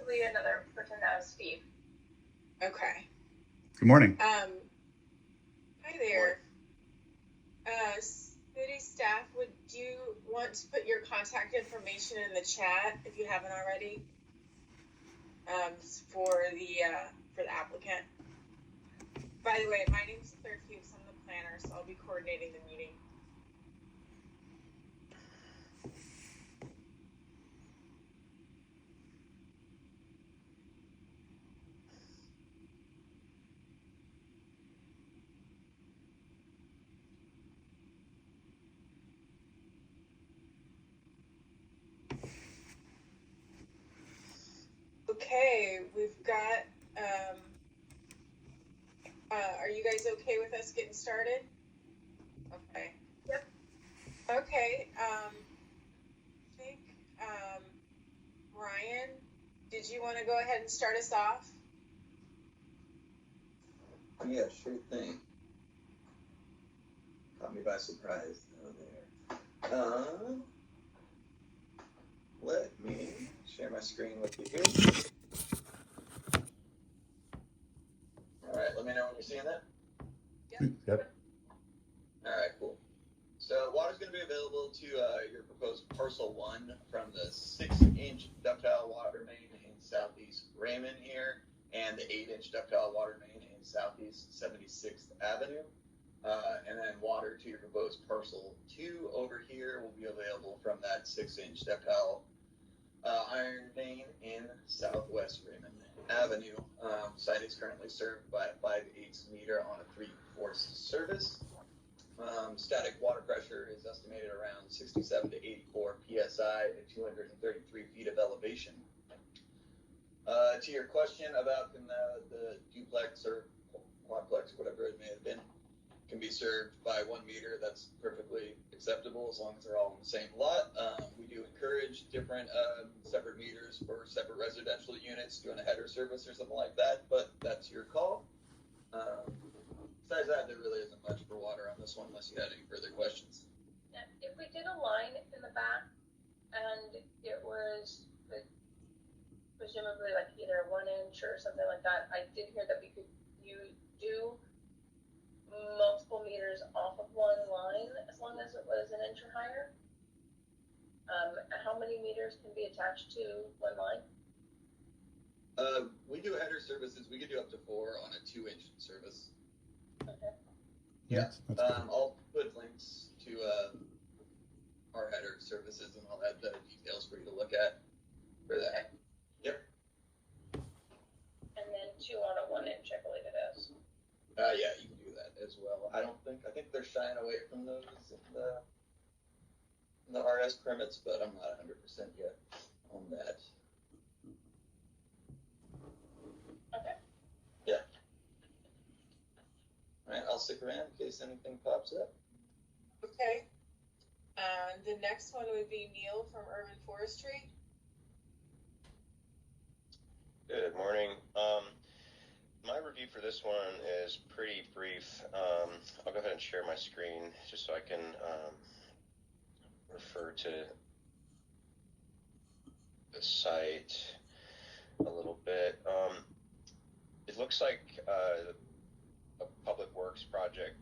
possibly another person that was Steve. Okay. Good morning. Hi there. City staff, would you want to put your contact information in the chat if you haven't already? For the applicant. By the way, my name's Claire Hughes. I'm the planner, so I'll be coordinating the meeting. Okay, we've got, are you guys okay with us getting started? Okay. Yep. Okay, I think, Ryan, did you want to go ahead and start us off? Yeah, sure thing. Caught me by surprise though there. Let me share my screen with you here. Alright, let me know when you're seeing that. Yep. Alright, cool. So water's going to be available to your proposed parcel 1 from the 6-inch ductile water main in southeast Raymond here, and the 8-inch ductile water main in southeast 76th Avenue. And then water to your proposed parcel 2 over here will be available from that 6-inch ductile iron main in southwest Raymond Avenue. Site is currently served by a 5/8 meter on a 3/4 service. Static water pressure is estimated around 67 to 84 psi at 233 feet of elevation. To your question about the duplex or quadplex, whatever it may have been, can be served by 1 meter. That's perfectly acceptable as long as they're all in the same lot. We do encourage different separate meters for separate residential units, doing a header service or something like that, but that's your call. Besides that, there really isn't much for water on this one unless you had any further questions. If we did a line in the back and it was presumably like either 1 inch or something like that, I did hear that you do multiple meters off of one line as long as it was 1 inch or higher. How many meters can be attached to one line? We do header services. We could do up to 4 on a 2-inch service. Okay. Yeah. That's cool. I'll put links to our header services and all that, the details for you to look at for that. Yep. And then 2 on a 1 inch, I believe it is. Yeah, you can do that as well. I think they're shying away from those in the RS permits, but I'm not 100% yet on that. Okay. Yeah. All right, I'll stick around in case anything pops up. Okay. The next one would be Neil from Urban Forestry. Good morning. My review for this one is pretty brief. I'll go ahead and share my screen just so I can refer to the site a little bit. It looks like a public works project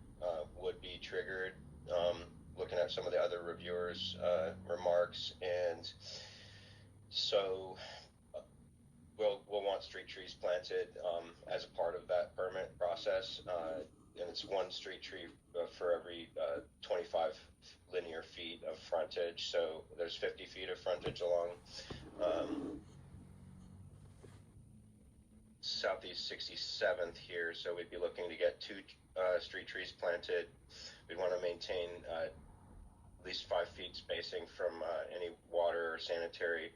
would be triggered, looking at some of the other reviewers' remarks, and so we'll want street trees planted as a part of that permit process, and it's 1 street tree for every 25 linear feet of frontage, so there's 50 feet of frontage along southeast 67th here, so we'd be looking to get 2 street trees planted. We'd want to maintain at least 5 feet spacing from any water or sanitary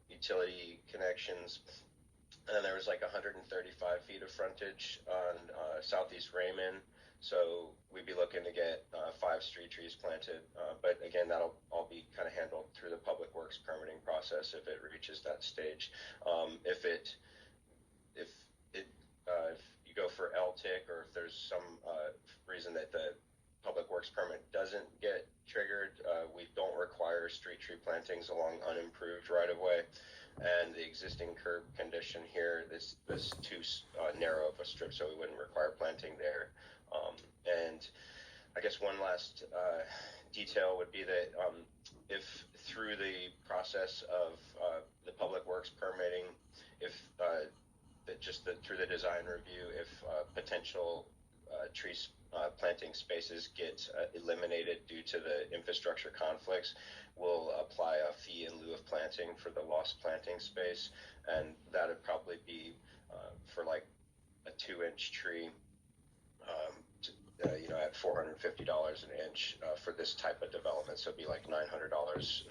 utility connections. And then there was like 135 feet of frontage on southeast Raymond, so we'd be looking to get 5 street trees planted. But again, that'll all be kind of handled through the public works permitting process if it reaches that stage. If you go for LTIC, or if there's some reason that the public works permit doesn't get triggered, we don't require street tree plantings along unimproved right of way. and the existing curb condition here, this too narrow of a strip, so we wouldn't require planting there. And I guess one last detail would be that if through the process of the public works permitting, if through the design review, if potential tree planting spaces get eliminated due to the infrastructure conflicts, we'll apply a fee in lieu of planting for the lost planting space, and that would probably be for like a 2-inch tree, at $450 an inch for this type of development. So it'd be like $900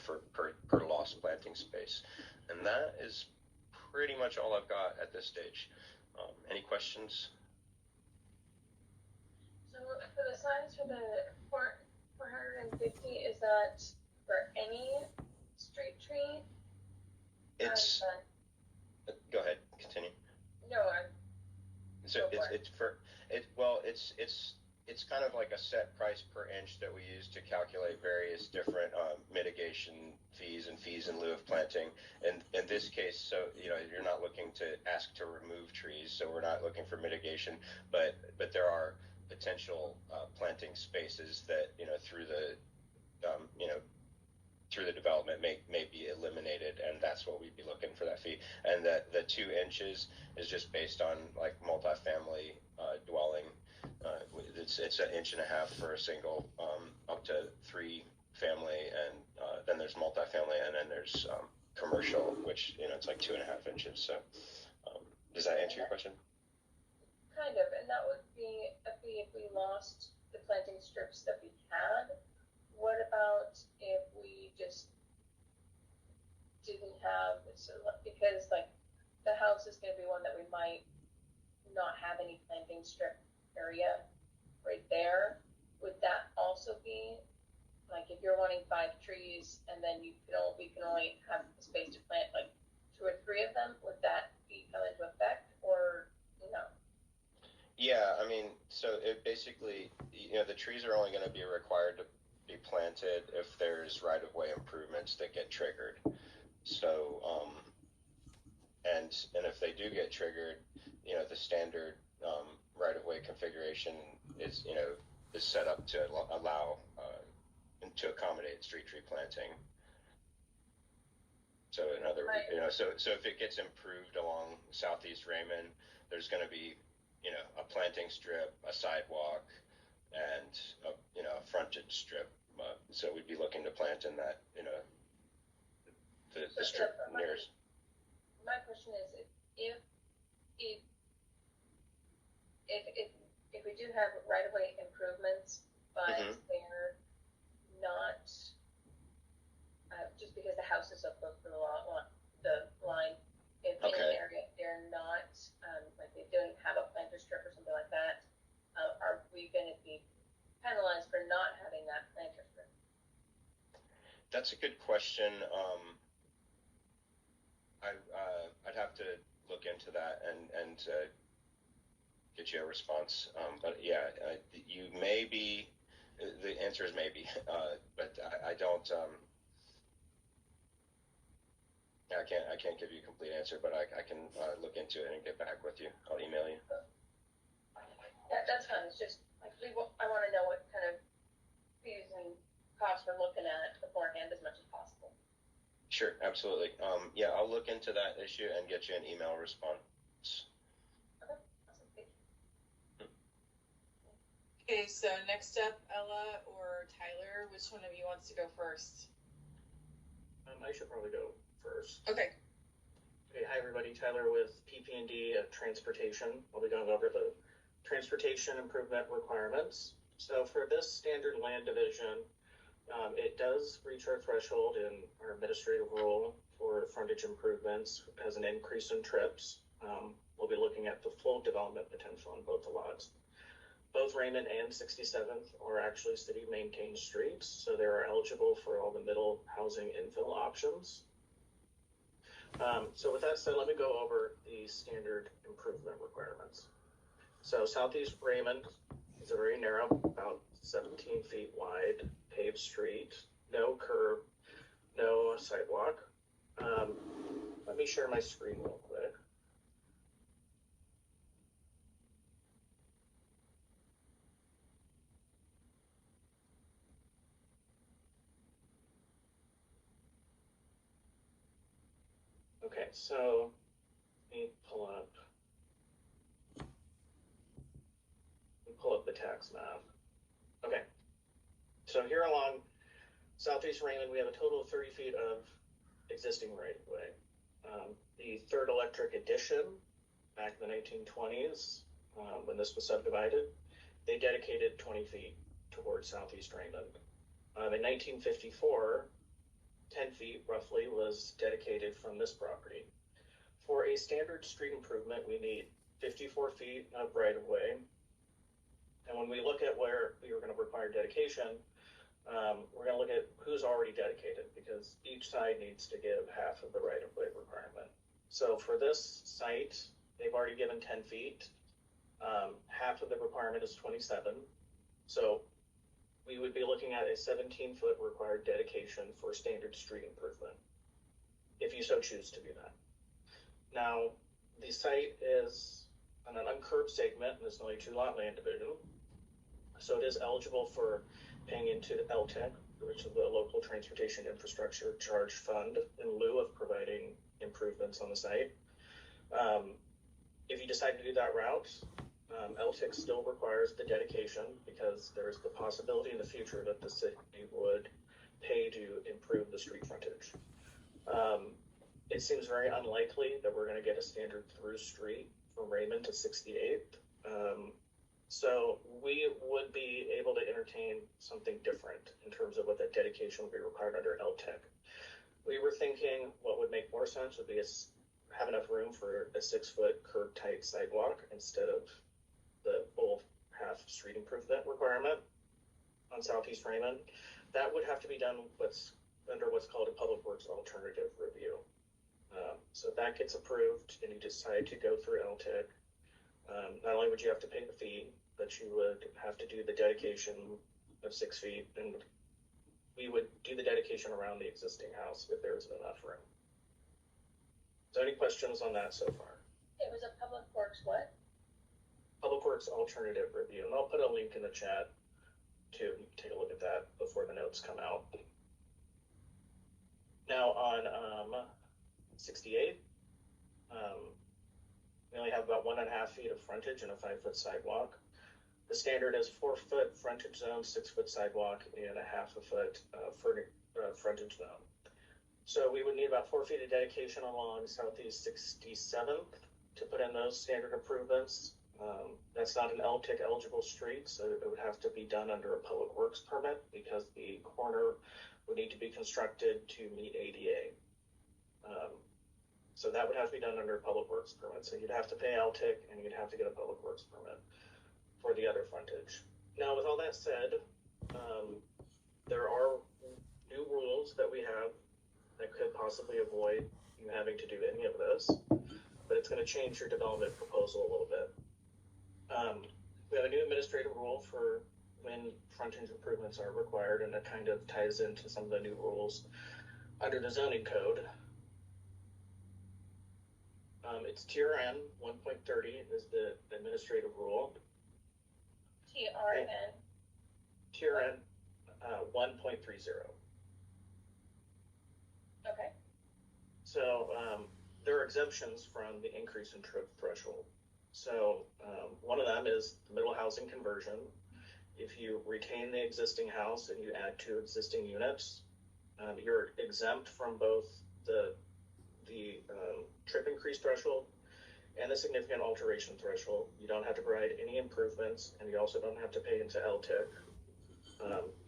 per lost planting space, and that is pretty much all I've got at this stage. Any questions? So for the signs for the 450, is that for any street tree? It's go ahead, continue. No, So Go for it's kind of like a set price per inch that we use to calculate various different mitigation fees in lieu of planting. And in this case, so you're not looking to ask to remove trees, so we're not looking for mitigation, but there are potential planting spaces that through the through the development may be eliminated, and that's what we'd be looking for that fee. And the 2 inches is just based on like multifamily dwelling. It's 1.5 inches for a single, up to 3 family, and then there's multifamily, and then there's commercial, which it's like 2.5 inches. So does that answer your question? kind of, and that would be if we lost the planting strips that we had. What about if we just didn't have, because like the house is going to be one that we might not have any planting strip area right there. Would that also be like if you're wanting 5 trees and then we can only have the space to plant like 2 or 3 of them? Would that be come into effect or no? Yeah, I mean, so it basically, the trees are only going to be required to be planted if there's right-of-way improvements that get triggered. So, and if they do get triggered, the standard right-of-way configuration is set up to allow to accommodate street tree planting. So in other, so if it gets improved along Southeast Raymond, there's going to be, a planting strip, a sidewalk, and a frontage strip. So we'd be looking to plant in that, the strip nearest. My question is, if we do have right-of-way improvements, but they're not, just because the house is so close to the line, if in an area they're not, like they don't have a planter strip or something like that, are we going to be penalized for not having that planter strip? That's a good question. I'd have to look into that and get you a response. But yeah, you may be. The answer is maybe, but I don't. I can't give you a complete answer, but I can look into it and get back with you. I'll email you. That's fine. It's just like I want to know what kind of fees and costs we're looking at beforehand as much as possible. Sure, absolutely. Yeah, I'll look into that issue and get you an email response. Okay, awesome. Thank you. Okay, so next up, Ella or Tyler, which one of you wants to go first? I should probably go first. Okay. Okay, hi everybody, Tyler with PP&D of Transportation. I'll be going over the transportation improvement requirements. So for this standard land division, it does reach our threshold in our administrative rule for frontage improvements as an increase in trips. We'll be looking at the full development potential on both the lots. Both Raymond and 67th are actually city maintained streets, so they are eligible for all the middle housing infill options. So with that said, let me go over the standard improvement requirements. So Southeast Raymond is a very narrow, about 17 feet wide, paved street, no curb, no sidewalk. Let me share my screen real quick. Okay, so let me pull up the tax map. Okay, so here along Southeast Raymond, we have a total of 30 feet of existing right-of-way. The third electric addition, back in the 1920s, when this was subdivided, they dedicated 20 feet towards Southeast Raymond. In 1954, 10 feet roughly was dedicated from this property. For a standard street improvement, we need 54 feet of right-of-way. And when we look at where we were going to require dedication, we're going to look at who's already dedicated, because each side needs to give half of the right-of-way requirement. So for this site, they've already given 10 feet. Half of the requirement is 27. So we would be looking at a 17-foot required dedication for standard street improvement, if you so choose to do that. Now, the site is on an uncurbed segment, and it's only 2-lot land division. So it is eligible for paying into the LTIC, which is the Local Transportation Infrastructure Charge Fund, in lieu of providing improvements on the site. If you decide to do that route, LTIC still requires the dedication, because there is the possibility in the future that the city would pay to improve the street frontage. It seems very unlikely that we're going to get a standard through street from Raymond to 68th. So we would be able to entertain something different in terms of what that dedication would be required under LTIC. We were thinking what would make more sense would be have enough room for a 6-foot curb tight sidewalk instead of the full half street improvement requirement on Southeast Raymond. That would have to be done under what's called a Public Works Alternative Review. So if that gets approved and you decide to go through LTIC, not only would you have to pay the fee, but you would have to do the dedication of 6 feet, and we would do the dedication around the existing house if there isn't enough room. So any questions on that so far? It was a Public Works what? Public Works Alternative Review, and I'll put a link in the chat too. You can take a look at that before the notes come out. Now on 68, we only have about 1.5 feet of frontage and a 5-foot sidewalk. The standard is 4-foot frontage zone, 6-foot sidewalk, and a 1/2 foot frontage zone. So we would need about 4 feet of dedication along Southeast 67th to put in those standard improvements. That's not an LTIC eligible street, so it would have to be done under a Public Works permit, because the corner would need to be constructed to meet ADA. So that would have to be done under a Public Works permit. So you'd have to pay LTIC and you'd have to get a Public Works permit for the other frontage. Now, with all that said, there are new rules that we have that could possibly avoid you having to do any of this, but it's going to change your development proposal a little bit. We have a new administrative rule for when frontage improvements are required, and that kind of ties into some of the new rules under the zoning code. It's TRN 1.30 is the administrative rule. TRN. TRN 1.30. Okay. So there are exemptions from the increase in trip threshold. So one of them is the middle housing conversion. If you retain the existing house and you add 2 existing units, you're exempt from both the trip increase threshold and the significant alteration threshold. You don't have to provide any improvements, and you also don't have to pay into LTIC.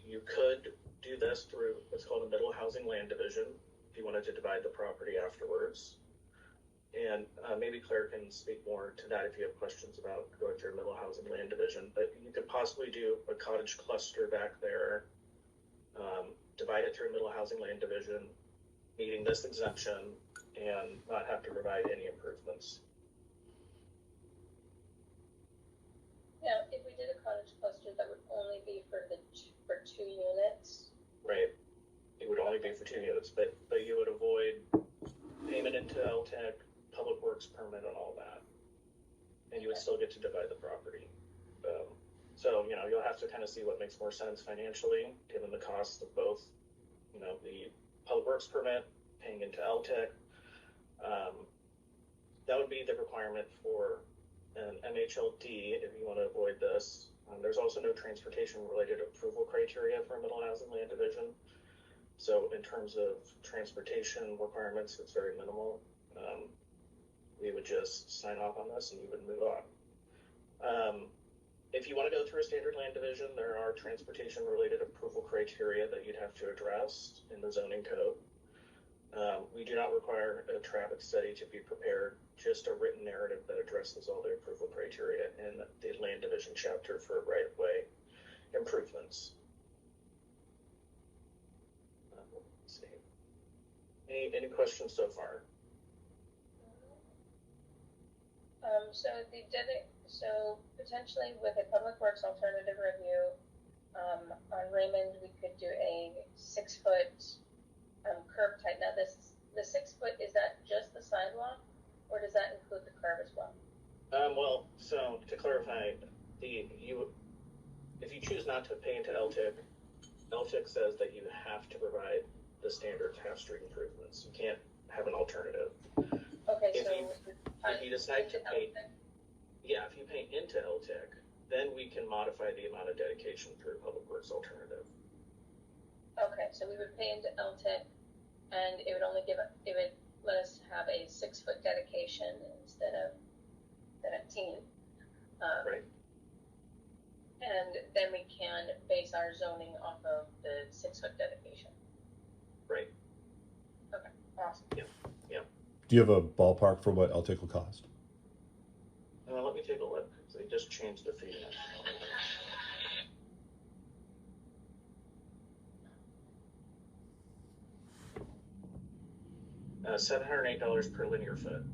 You could do this through what's called a middle housing land division if you wanted to divide the property afterwards. And maybe Claire can speak more to that if you have questions about going through a middle housing land division. But you could possibly do a cottage cluster back there, divide it through a middle housing land division, meeting this exemption, and not have to provide any improvements. Now, if we did a cottage cluster, that would only be for 2 units. Right. It would only be for 2 units, but you would avoid payment into LTAC, public works permit and all that. And you would still get to divide the property. So, you know, you'll have to kind of see what makes more sense financially, given the cost of both, you know, the public works permit, paying into LTAC. That would be the requirement for an MHLD if you want to avoid this. There's also no transportation-related approval criteria for a middle housing land division. So in terms of transportation requirements, it's very minimal. We would just sign off on this and you would move on. If you want to go through a standard land division, there are transportation-related approval criteria that you'd have to address in the zoning code. We do not require a traffic study to be prepared, just a written narrative that addresses all the approval criteria in the land division chapter for right-of-way improvements. Let's see. Any questions so far? So potentially with a public works alternative review, on Raymond, we could do a 6-foot curb type. Now the 6 foot, is that just the sidewalk, or does that include the curb as well? Well, so to clarify, if you choose not to pay into LTIC, LTIC says that you have to provide the standard half-street improvements. You can't have an alternative. Okay, If you decide to pay, if you pay into LTIC, then we can modify the amount of dedication through public works alternative. Okay, so we would pay into LTIC, and it would let us have a 6-foot dedication instead of 17. Right. And then we can base our zoning off of the 6-foot dedication. Right. Okay, awesome. Yeah. Do you have a ballpark for what LTIC will cost? Let me take a look. So they just changed the fee. $708 per linear foot.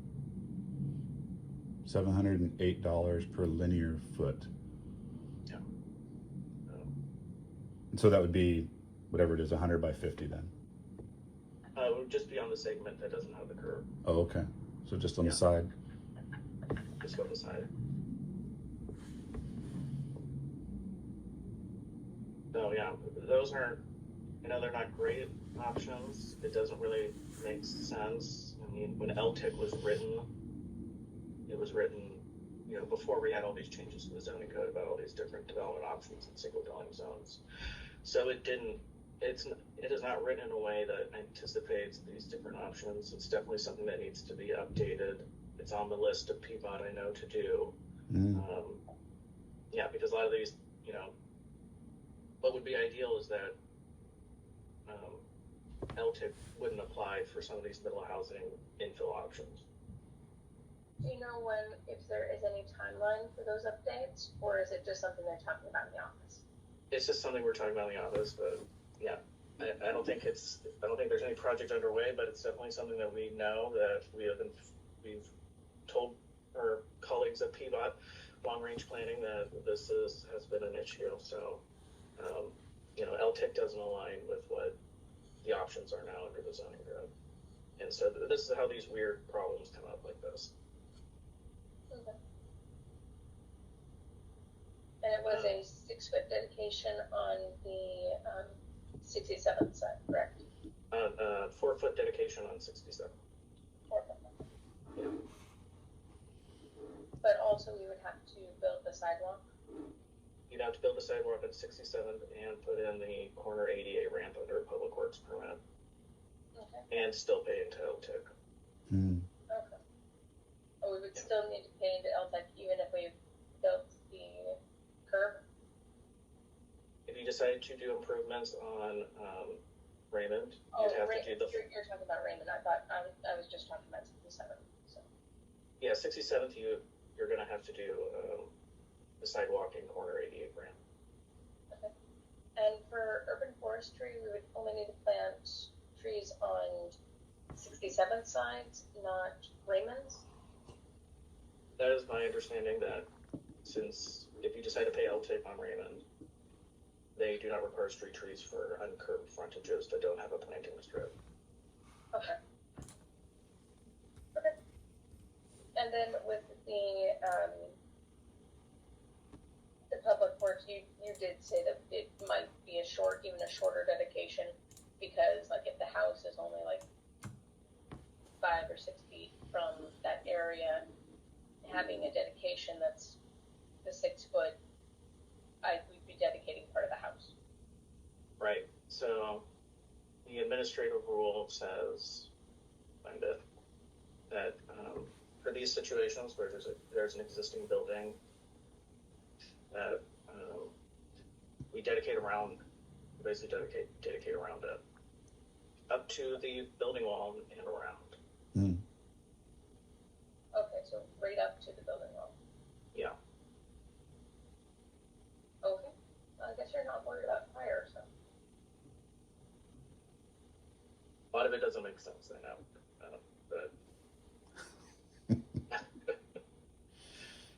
$708 per linear foot. Yeah. So that would be whatever it is, 100 by 50 then. It would just be on the segment that doesn't have the curb. Oh, okay. So just on the Yeah. side. Just go on the side. So yeah, those aren't, they're not great options. It doesn't really make sense. I mean, when LTIC was written, it was written, before we had all these changes to the zoning code about all these different development options and single dwelling zones. So it is not written in a way that anticipates these different options. It's definitely something that needs to be updated. It's on the list of PBOT I know to do. Because a lot of these, what would be ideal is that LTIC wouldn't apply for some of these middle housing infill options. Do you know if there is any timeline for those updates, or is it just something they're talking about in the office? It's just something we're talking about in the office, but yeah, I don't think there's any project underway, but it's definitely something that we know that we've told our colleagues at PBOT long range planning that this has been an issue. So, LTIC doesn't align with what the options are now under the zoning code. And so this is how these weird problems come up like this. Okay. And it was a 6-foot dedication on the 67th side, correct? 4-foot dedication on 67. 4 foot. Yeah. But also we would have to build the sidewalk. You'd have to build a sidewalk at 67th and put in the corner ADA ramp under a public works permit. Okay. And still pay into LTIC. Okay. Oh, we would still need to pay into LTIC even if we built the curb? If you decided to do improvements on Raymond, Oh, you'd have to do the... You're talking about Raymond. I thought I was just talking about 67th. So. Yeah, 67th, you're going to have to do the sidewalk and corner ADA ramp. Okay. And for urban forestry, we would only need to plant trees on 67th sides, not Raymond's? That is my understanding that since if you decide to pay LTIC on Raymond, they do not require street trees for uncurbed frontages that don't have a planting strip. Okay. Okay. And then with the public works, you did say that it might be even a shorter dedication, because like if the house is only like 5 or 6 feet from that area, having a dedication that's the 6 foot, we'd be dedicating part of the house. Right. So the administrative rule says, find it, that for these situations where there's an existing building that we dedicate around, basically dedicate around it, up to the building wall and around. Mm. Okay, so right up to the building wall. Yeah. Okay. Well, I guess you're not worried about fire, so. A lot of it doesn't make sense, I know, but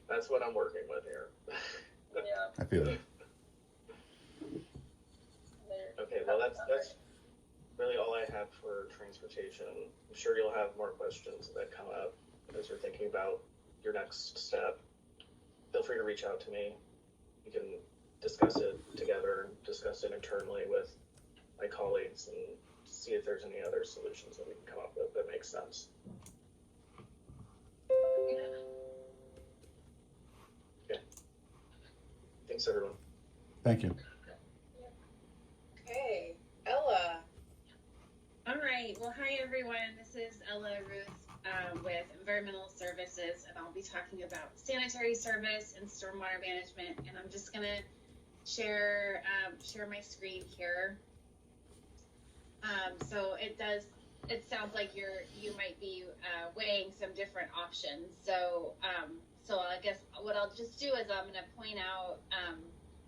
that's what I'm working with here. Yeah. I feel it. Okay, well, that's really all I had for transportation. I'm sure you'll have more questions that come up as you're thinking about your next step. Feel free to reach out to me. We can discuss it together, discuss it internally with my colleagues, and see if there's any other solutions that we can come up with that make sense. Okay. Thanks, everyone. Thank you. Okay, Ella. All right. Well, hi everyone. This is Ella Ruth with Environmental Services, and I'll be talking about sanitary service and stormwater management. And I'm just gonna share my screen here. So it sounds like you might be weighing some different options. So I guess what I'll just do is I'm gonna point out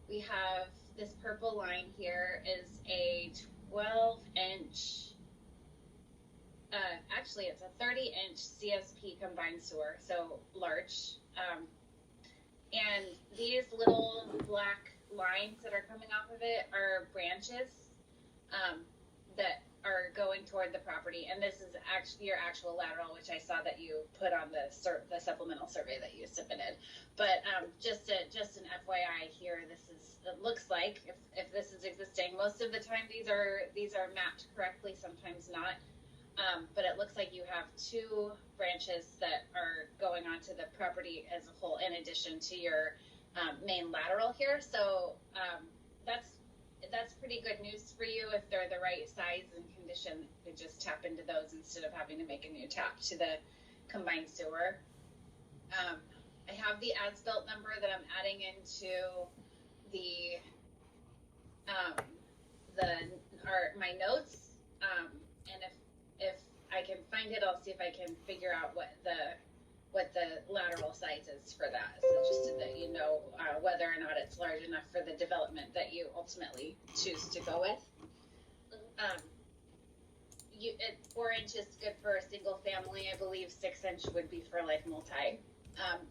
we have this purple line here is a 12-inch. Actually, it's a 30-inch CSP combined sewer, so large. And these little black lines that are coming off of it are branches that are going toward the property. And this is actually your actual lateral, which I saw that you put on the supplemental survey that you submitted. But just an FYI here, it looks like if this is existing, most of the time these are mapped correctly, sometimes not. But it looks like you have 2 branches that are going onto the property as a whole, in addition to your main lateral here. So that's pretty good news for you. If they're the right size and condition, you could just tap into those instead of having to make a new tap to the combined sewer. I have the as-built number that I'm adding into my notes, and if I can find it, I'll see if I can figure out what the lateral size is for that. So just so that you know whether or not it's large enough for the development that you ultimately choose to go with. 4 inches good for a single family. I believe 6 inch would be for like multi.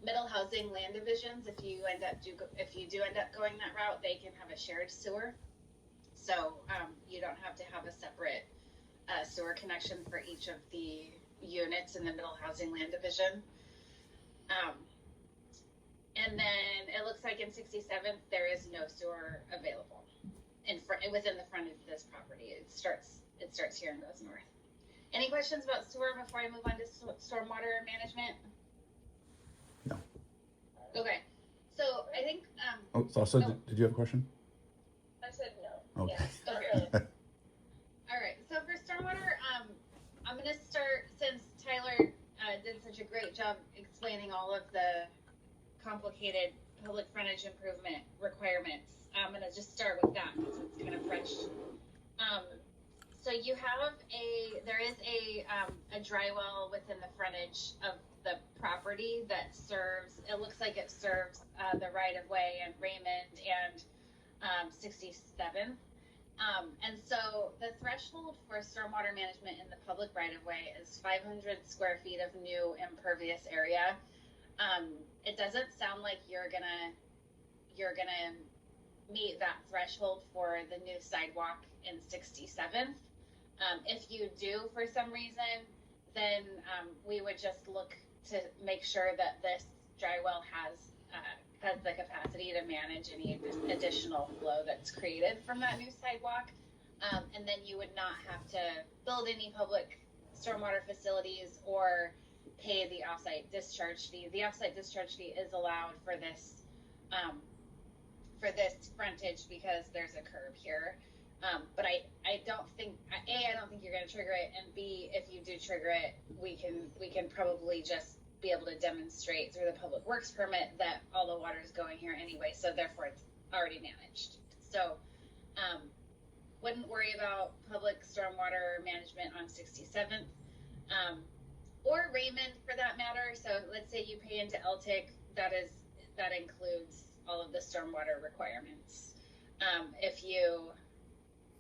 Middle housing land divisions, if you do end up going that route, they can have a shared sewer. So you don't have to have a separate sewer connection for each of the units in the middle housing land division. And then it looks like in 67th there is no sewer available within the front of this property. It starts here and goes north. Any questions about sewer before I move on to stormwater management? No. Okay. So I think. Also, did you have a question? I said no. Okay. Yeah. Okay. All right. So for stormwater, I'm going to start, since Tyler did such a great job explaining all of the complicated public frontage improvement requirements. I'm going to just start with that because it's kind of fresh. So you have there is a dry well within the frontage of the property that serves, it looks like it serves the right of way and Raymond and 67th. And so the threshold for stormwater management in the public right of way is 500 square feet of new impervious area. It doesn't sound like you're gonna meet that threshold for the new sidewalk in 67th. If you do for some reason, then we would just look to make sure that this dry well has the capacity to manage any additional flow that's created from that new sidewalk. And then you would not have to build any public stormwater facilities or pay the offsite discharge fee. The offsite discharge fee is allowed for this frontage because there's a curb here. But I don't think you're going to trigger it, and B, if you do trigger it, we can probably just be able to demonstrate through the public works permit that all the water is going here anyway, so therefore it's already managed. So wouldn't worry about public stormwater management on 67th or Raymond for that matter. So let's say you pay into LTIC, that includes all of the stormwater requirements.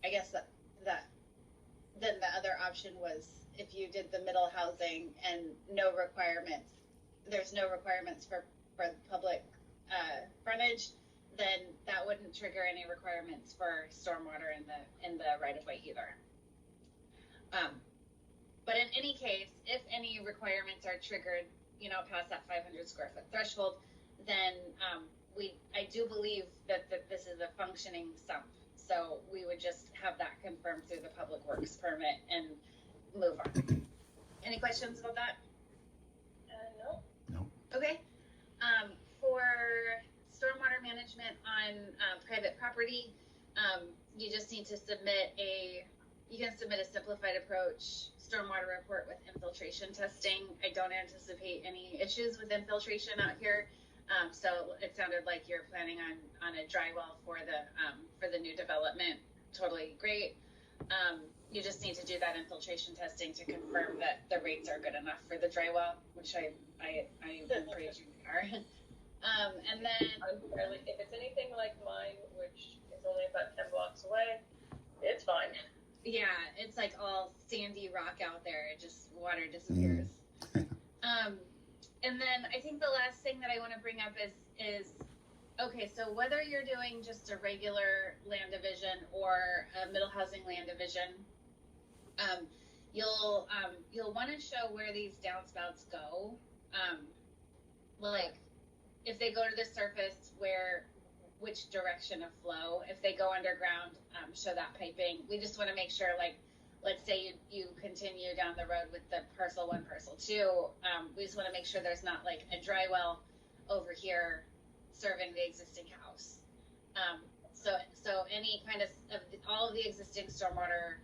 I guess that then the other option was if you did the middle housing and there's no requirements for public frontage, then that wouldn't trigger any requirements for stormwater in the right of way either. But in any case, if any requirements are triggered, past that 500 square foot threshold, then I do believe that this is a functioning sump. So we would just have that confirmed through the public works permit and move on. Any questions about that? No. No. Okay. For stormwater management on private property, you just need to submit a simplified approach stormwater report with infiltration testing. I don't anticipate any issues with infiltration out here. So it sounded like you're planning on a dry well for the new development. Totally great. You just need to do that infiltration testing to confirm that the rates are good enough for the dry well, which I'm pretty sure they are. And then If it's anything like mine, which is only about 10 blocks away, it's fine. yeah, it's like all sandy rock out there. It just water disappears. And then I think the last thing that I want to bring up is okay, so whether you're doing just a regular land division or a middle housing land division, you'll want to show where these downspouts go. Like if they go to the surface, which direction of flow. If they go underground, show that piping. We just want to make sure, like, let's say you continue down the road with the parcel 1, parcel 2. We just want to make sure there's not like a dry well over here serving the existing house. So any kind of all of the existing stormwater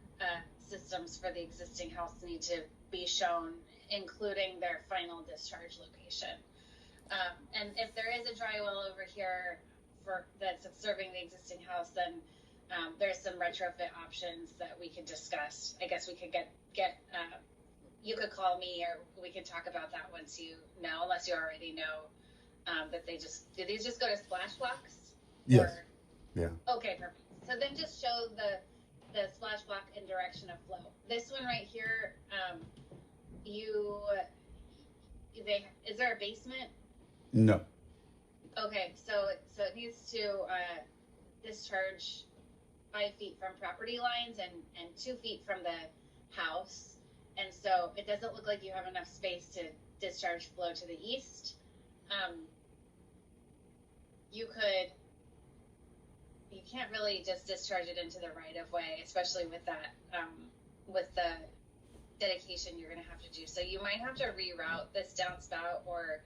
systems for the existing house need to be shown, including their final discharge location. And if there is a dry well over here that's serving the existing house, then there's some retrofit options that we could discuss. I guess we could get you could call me, or we could talk about that once you know, unless you already know that do these just go to splash blocks? Yes. Or, Yeah. okay, perfect. So then just show the splash block and direction of flow. This one right here, is there a basement? No. Okay, so it needs to discharge 5 feet from property lines and 2 feet from the house. And so it doesn't look like you have enough space to discharge flow to the east. You can't really just discharge it into the right of way, especially with that, with the dedication you're going to have to do. So you might have to reroute this downspout, or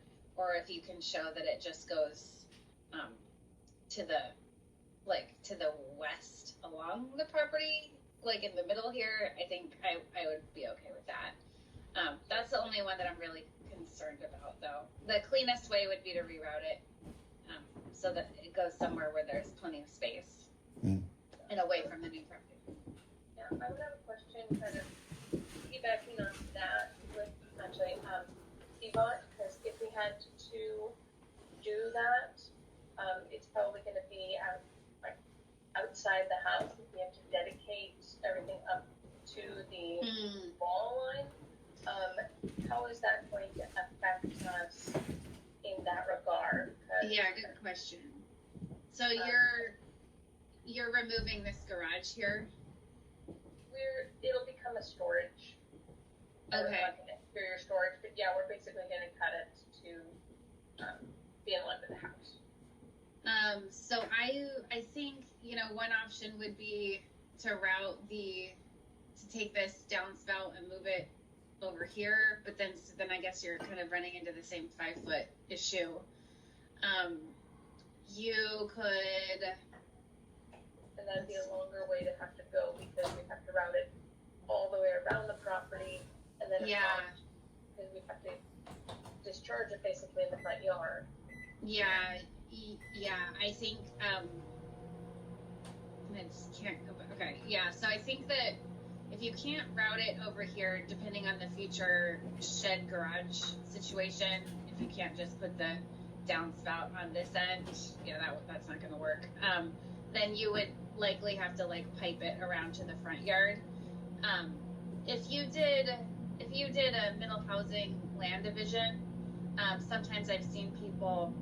if you can show that it just goes to the west along the property, like in the middle here, I think I would be okay with that. That's the only one that I'm really concerned about, though. The cleanest way would be to reroute it so that it goes somewhere where there's plenty of space and away from the new property. Yeah, I would have a question kind of piggybacking on that with actually CBOT, because if we had to do that, it's probably going to be outside the house. If we have to dedicate everything up to the wall line, how is that going to affect us in that regard? Yeah, good question. So you're removing this garage here? It'll become a storage. Okay. Like an exterior storage, but yeah, we're basically going to cut be in line with the house. So I think, one option would be to take this downspout and move it over here, but then I guess you're kind of running into the same 5-foot issue. You could, And that'd be a longer way to have to go because we have to route it all the way around the property and then because we have to discharge it basically in the front yard. I think, I just can't go back. Okay, yeah, so I think that if you can't route it over here, depending on the future shed garage situation, if you can't just put the downspout on this end, that's not gonna work. Then you would likely have to pipe it around to the front yard. If you did a middle housing land division, sometimes I've seen people,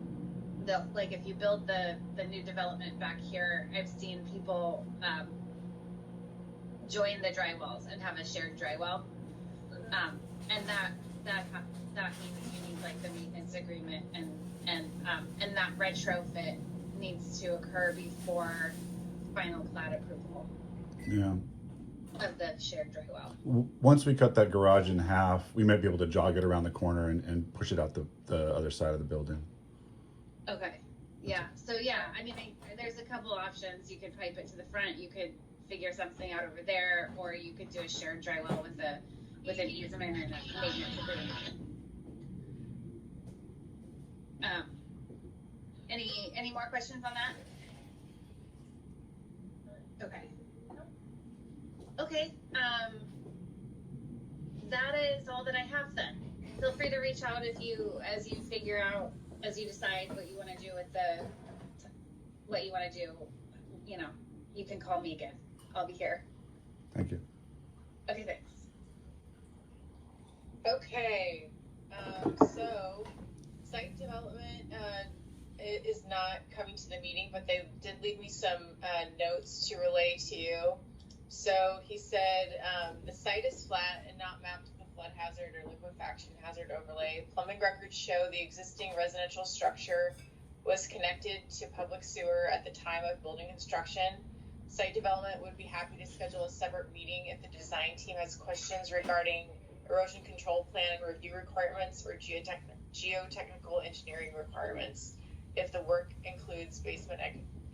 if you build the new development back here, I've seen people join the dry wells and have a shared dry well, and that means you need the maintenance agreement and that retrofit needs to occur before final plat approval Yeah. of the shared dry well. Once we cut that garage in half, we might be able to jog it around the corner and push it out the other side of the building. Okay. Yeah. So there's a couple options. You could pipe it to the front. You could figure something out over there, or you could do a shared dry well with an easement and a maintenance agreement. Any more questions on that? Okay. Okay. That is all that I have then. Feel free to reach out as you decide what you want to do you can call me again. I'll be here. Thank you. Okay, thanks. Okay, so site development is not coming to the meeting, but they did leave me some notes to relay to you. So he said the site is flat and not mapped with a flood hazard or liquefaction hazard overlay. Plumbing records show the existing residential structure was connected to public sewer at the time of building construction. Site development would be happy to schedule a separate meeting if the design team has questions regarding erosion control plan review requirements or geotechnical engineering requirements, if the work includes basement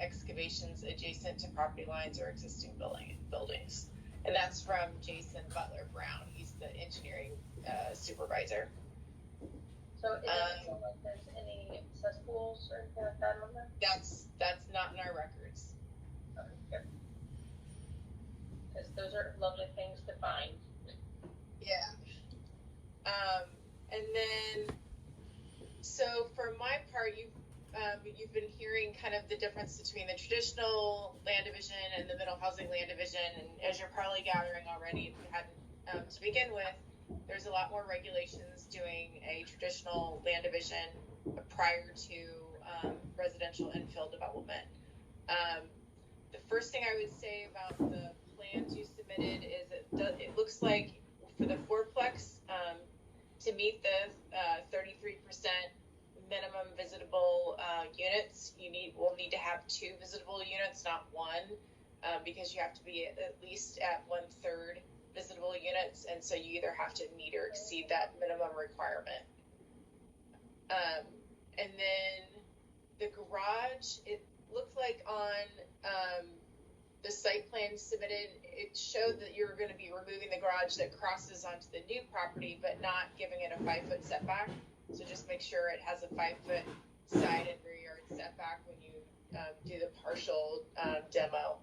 excavations adjacent to property lines or existing buildings. And that's from Jason Butler Brown. He's the engineering supervisor. So it doesn't feel like there's any cesspools or anything like that on there? That's not in our records. Because those are lovely things to find. Yeah. And then, so for my part, you've been hearing kind of the difference between the traditional land division and the middle housing land division. And as you're probably gathering already, if you hadn't to begin with, there's a lot more regulations doing a traditional land division prior to residential infill development. The first thing I would say about the plans you submitted is it looks like for the fourplex, to meet the 33% minimum visitable units, we'll need to have 2 visitable units, not 1, because you have to be at least at 1/3 visitable units, and so you either have to meet or exceed that minimum requirement. And then the garage, it looked like on the site plan submitted, it showed that you're going to be removing the garage that crosses onto the new property, but not giving it a 5-foot setback. So just make sure it has a 5-foot side and rear yard setback when you do the partial demo.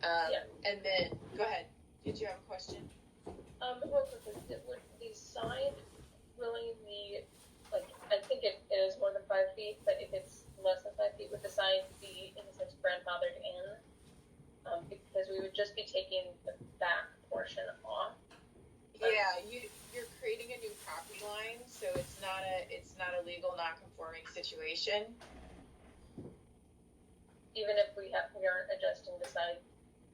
And then, go ahead. Did you have a question? Real quick, would the sign really be, I think it is more than 5 feet, but if it's less than 5 feet, would the sign be, in a sense, grandfathered in? Because we would just be taking the back portion off. Yeah, you're creating a new property line, so it's not a legal non-conforming situation. Even if we aren't adjusting the side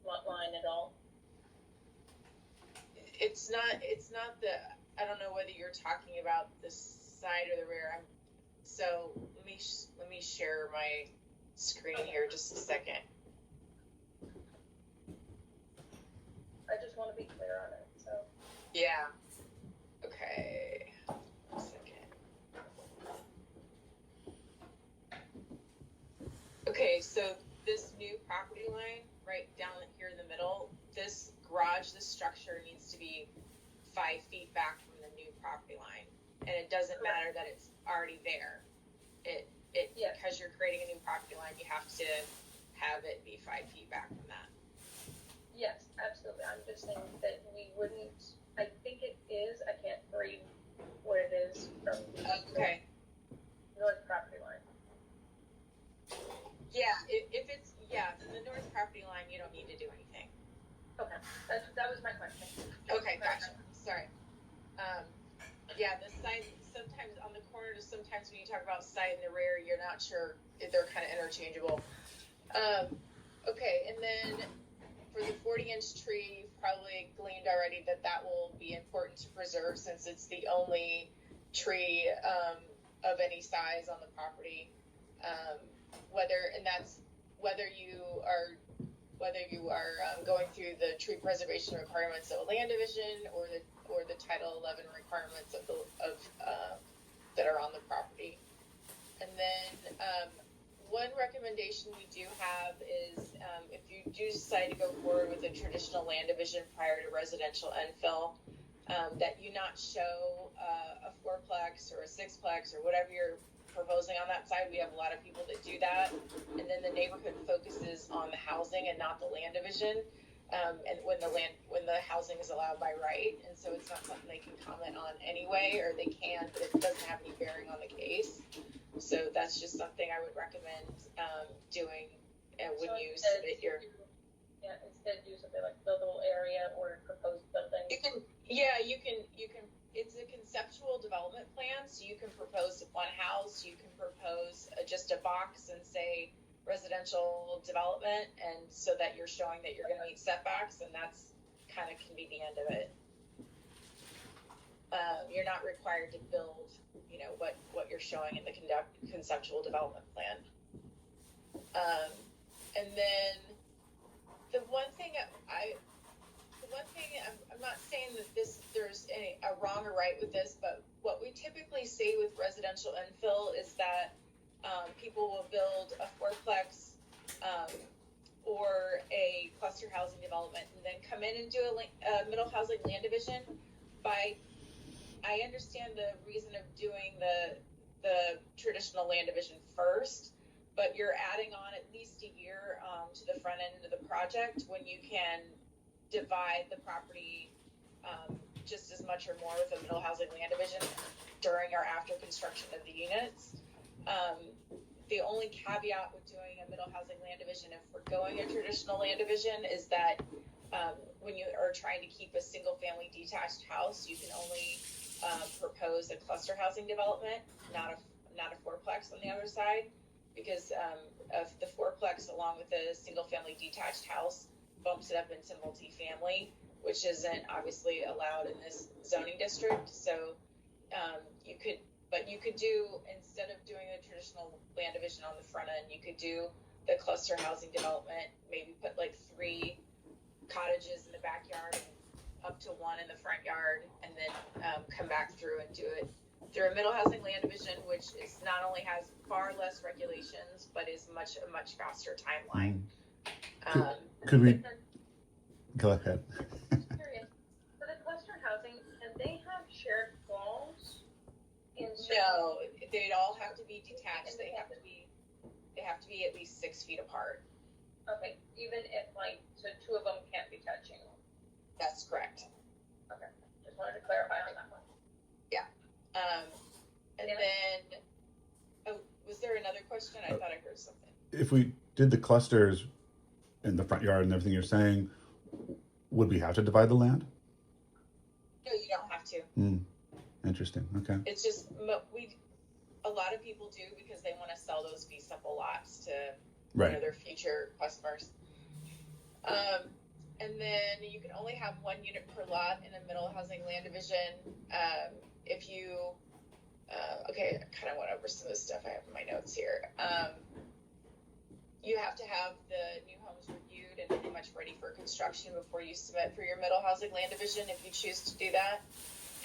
lot line at all. It's not the, I don't know whether you're talking about the side or the rear. So let me share my screen here just a second. I just want to be clear on it, so. Yeah. Okay. 1 second. Okay, so this new property line right down here in the middle, this garage, this structure needs to be 5 feet back from the new property line. And it doesn't matter that it's already there. Yeah. Because you're creating a new property line, you have to have it be 5 feet back from that. Yes, absolutely. I'm just saying that we wouldn't, I think it is, I can't read what it is from Okay. north property line. Yeah, if it's, from the north property line, you don't need to do anything. Okay, that was my question. Okay, gotcha. Sorry. The side, sometimes on the corner, sometimes when you talk about side and the rear, you're not sure if they're kind of interchangeable. Okay, and then for the 40-inch tree, you've probably gleaned already that will be important to preserve since it's the only tree of any size on the property. Whether you are going through the tree preservation requirements of a land division or the Title 11 requirements of that are on the property. And then one recommendation we do have is if you do decide to go forward with a traditional land division prior to residential infill, that you not show a 4-plex or a 6-plex or whatever you're proposing on that side. We have a lot of people that do that, and then the neighborhood focuses on the housing and not the land division. And when the housing is allowed by right, and so it's not something they can comment on anyway, or they can, but it doesn't have any bearing on the case. So that's just something I would recommend doing when you submit your. Instead do something like buildable area or proposed building. You can. It's a conceptual development plan, so you can propose one house, you can propose just a box and say residential development, and so that you're showing that you're going to meet setbacks, and that's kind of can be the end of it. You're not required to build, what you're showing in the conceptual development plan. And then the one thing I'm not saying that there's a wrong or right with this, but what we typically say with residential infill is that people will build a 4-plex or a cluster housing development and then come in and do a middle housing land division. I understand the reason of doing the traditional land division first, but you're adding on at least a year to the front end of the project when you can divide the property just as much or more with a middle housing land division during or after construction of the units. The only caveat with doing a middle housing land division, if we're going a traditional land division, is that when you are trying to keep a single family detached house, you can only propose a cluster housing development, not a 4-plex on the other side, because of the 4-plex along with a single family detached house bumps it up into multifamily, which isn't obviously allowed in this zoning district. So you could do, instead of doing the traditional land division on the front end, you could do the cluster housing development, maybe put like 3 cottages in the backyard and up to 1 in the front yard, and then come back through and do it through a middle housing land division, which is not only has far less regulations, but is a much faster timeline. Could we go ahead? Curious. For the cluster housing, can they have shared walls? No, they'd all have to be detached. They have to be at least 6 feet apart. Okay, even if so 2 of them can't be touching. That's correct. Okay, just wanted to clarify on that one. Yeah. And then, was there another question? I thought I heard something. If we did the clusters in the front yard and everything you're saying, would we have to divide the land? No, you don't have to. Interesting. Okay. It's just a lot of people do because they want to sell those fee simple lots to their future customers. And then you can only have 1 unit per lot in a middle housing land division. If you okay, I kind of went over some of the stuff I have in my notes here. You have to have the new homes reviewed and pretty much ready for construction before you submit for your middle housing land division, if you choose to do that.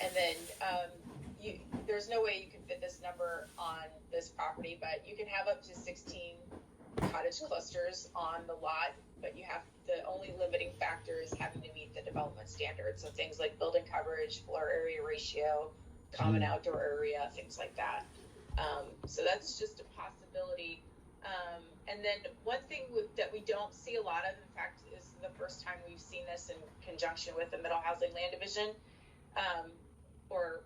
And then there's no way you can fit this number on this property, but you can have up to 16 cottage clusters on the lot, but the only limiting factor is having to meet the development standards. So things like building coverage, floor area ratio, common outdoor area, things like that. So that's just a possibility. And then one thing that we don't see a lot of, in fact, is the first time we've seen this in conjunction with the middle housing land division, or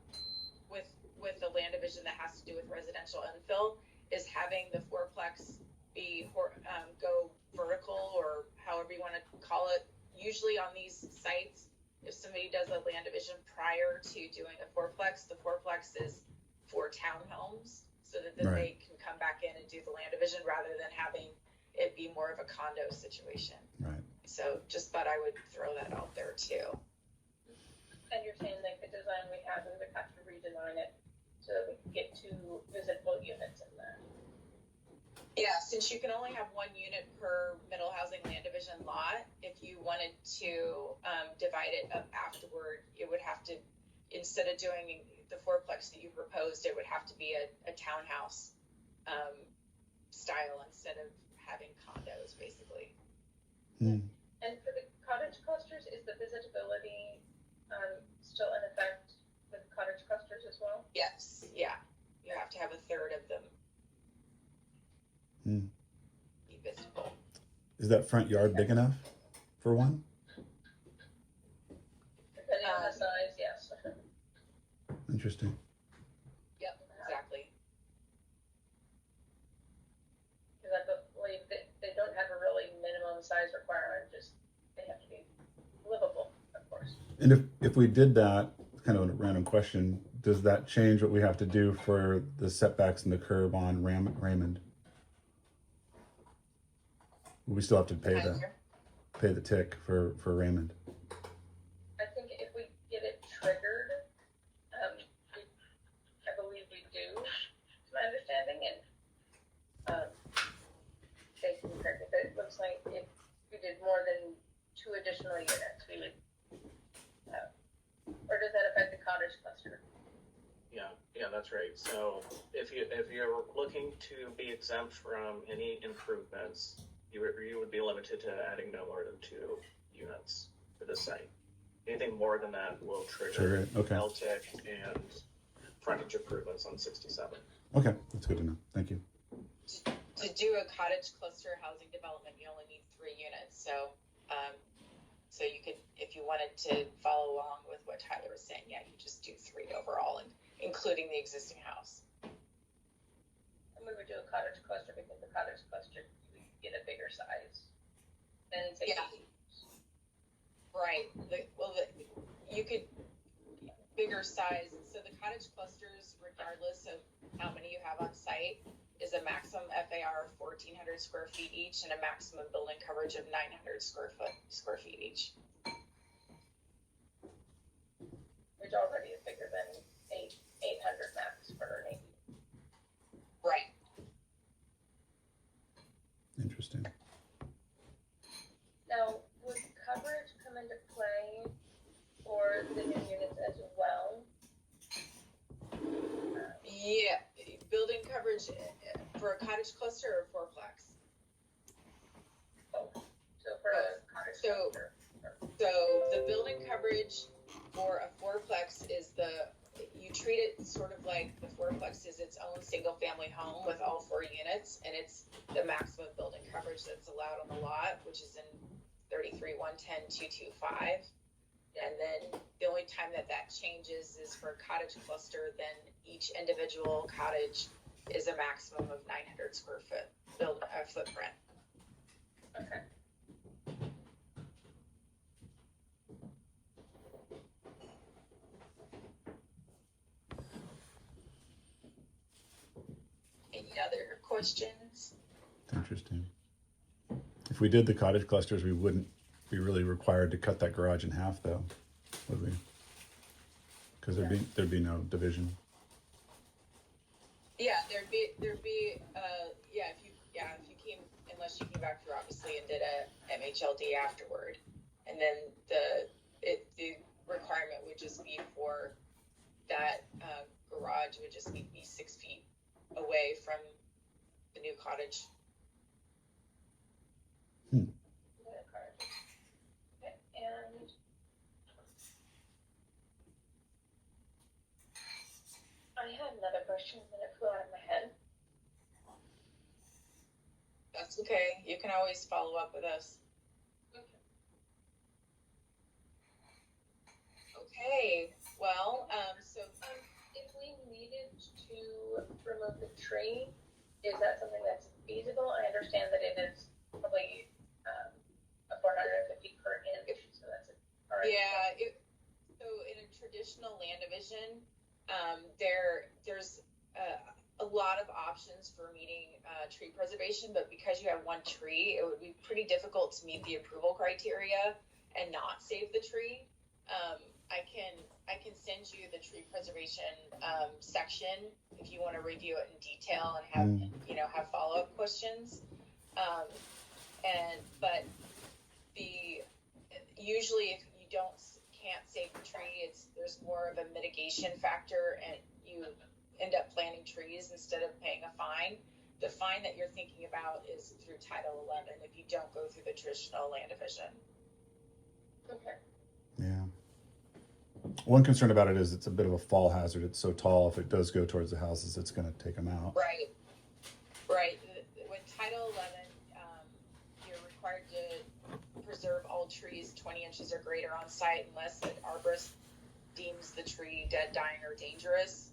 with the land division that has to do with residential infill, is having the fourplex go vertical, or however you want to call it. Usually on these sites, if somebody does a land division prior to doing a fourplex, the fourplex is for townhomes, so that then they can come back in and do the land division rather than having it be more of a condo situation. Right. So just thought I would throw that out there too. And you're saying like the design we have, we would have to redesign it so that we can get 2 visible units in there. Yeah, since you can only have 1 unit per middle housing land division lot, if you wanted to divide it up afterward, it would have to, instead of doing the fourplex that you proposed, it would have to be a townhouse style instead of having condos, basically. Hmm. And for the cottage clusters, is the visitability still in effect with cottage clusters as well? Yes, yeah. You have to have a third of them be visible. Is that front yard big enough for one? Depending on the size, yes. Interesting. Yep, exactly. Because I believe they don't have a really minimum size requirement, just they have to be livable, of course. And if we did that, kind of a random question, does that change what we have to do for the setbacks and the curb on Raymond? We still have to pay the tick for Raymond. I think if we get it triggered, I believe we do, to my understanding, and they can correct it, but it looks like if we did more than 2 additional units, we would, or does that affect the cottage cluster? Yeah, that's right. So if you're looking to be exempt from any improvements, you would be limited to adding no more than 2 units for the site. Anything more than that will trigger it. Okay. LTIC and frontage improvements on 67. Okay, that's good to know. Thank you. To do a cottage cluster housing development, you only need 3 units. So you could, if you wanted to follow along with what Tyler was saying, yeah, you just do 3 overall, and including the existing house. And we would do a cottage cluster because the cottage cluster, we get a bigger size than say. Yeah. Right. You could bigger size. So the cottage clusters, regardless of how many you have on site, is a maximum FAR of 1,400 square feet each and a maximum building coverage of 900 square feet each. Which already is bigger than 800 max for an 80. Right. Interesting. Now, would coverage come into play for the new units as well? Yeah. Building coverage for a cottage cluster or fourplex? Oh, so for a cottage cluster. So the building coverage for a fourplex is you treat it sort of like the fourplex is its own single family home with all 4 units, and it's the maximum building coverage that's allowed on the lot, which is in 33-110-225. And then the only time that changes is for cottage cluster, then each individual cottage is a maximum of 900 square foot footprint. Okay. Any other questions? Interesting. If we did the cottage clusters, we wouldn't be really required to cut that garage in half, though, would we? Because there'd be no division. Yeah, there'd be, if you came, unless you came back through obviously and did a MHLD afterward, and then the requirement would just be for that garage would just be 6 feet away from the new cottage. Okay, and I had another question and it flew out of my head. That's okay. You can always follow up with us. Okay. Well, so If we needed to remove the tree, is that something that's feasible? I understand that it is probably a 450 per inch, so that's all right. yeah, so in a traditional land division, there's a lot of options for meeting tree preservation, but because you have one tree, it would be pretty difficult to meet the approval criteria and not save the tree. I can send you the tree preservation section if you want to review it in detail and have follow-up questions. But usually if you can't save the tree, there's more of a mitigation factor, and you end up planting trees instead of paying a fine. The fine that you're thinking about is through Title 11 if you don't go through the traditional land division. Okay. Yeah. One concern about it is it's a bit of a fall hazard. It's so tall. If it does go towards the houses, it's going to take them out. Right. With Title 11, you're required to preserve all trees 20 inches or greater on site unless an arborist deems the tree dead, dying, or dangerous.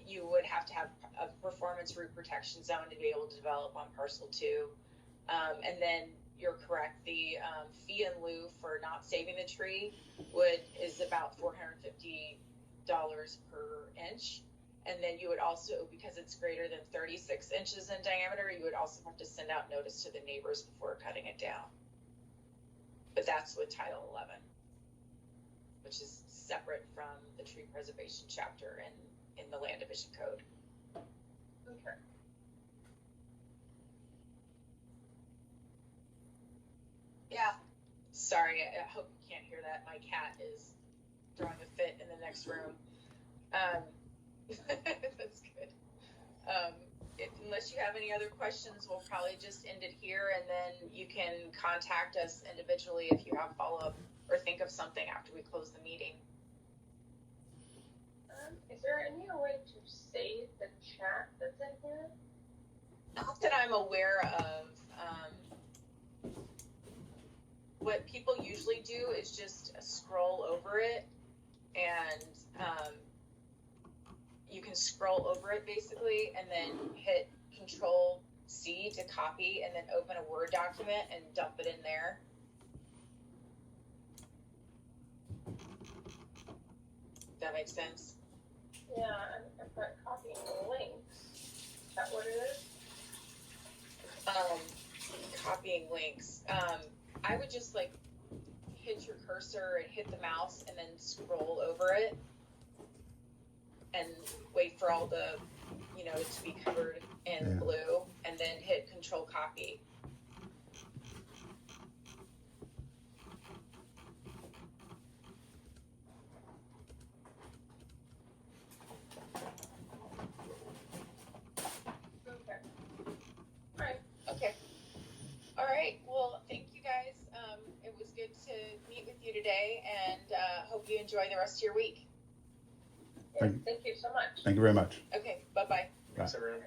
You would have to have a performance root protection zone to be able to develop on parcel 2. And then you're correct. The fee in lieu for not saving the tree is about $450 per inch. And then you would also, because it's greater than 36 inches in diameter, you would also have to send out notice to the neighbors before cutting it down. But that's with Title 11, which is separate from the tree preservation chapter in the Land Division Code. Okay. Yeah. Sorry, I hope you can't hear that. My cat is throwing a fit in the next room. That's good. Unless you have any other questions, we'll probably just end it here, and then you can contact us individually if you have follow-up or think of something after we close the meeting. Is there any way to save the chat that's in here? Not that I'm aware of. What people usually do is just scroll over it, and you can scroll over it basically, and then hit Control C to copy, and then open a Word document and dump it in there. That makes sense? Yeah, I'm copying the links. Is that what it is? Copying links. I would just hit your cursor and hit the mouse and then scroll over it and wait for all the, to be covered in blue, and then hit Control Copy. Okay. All right. Well, thank you guys. It was good to meet with you today, and hope you enjoy the rest of your week. Yeah, thank you so much. Thank you very much. Okay. Bye-bye. Thanks, everyone.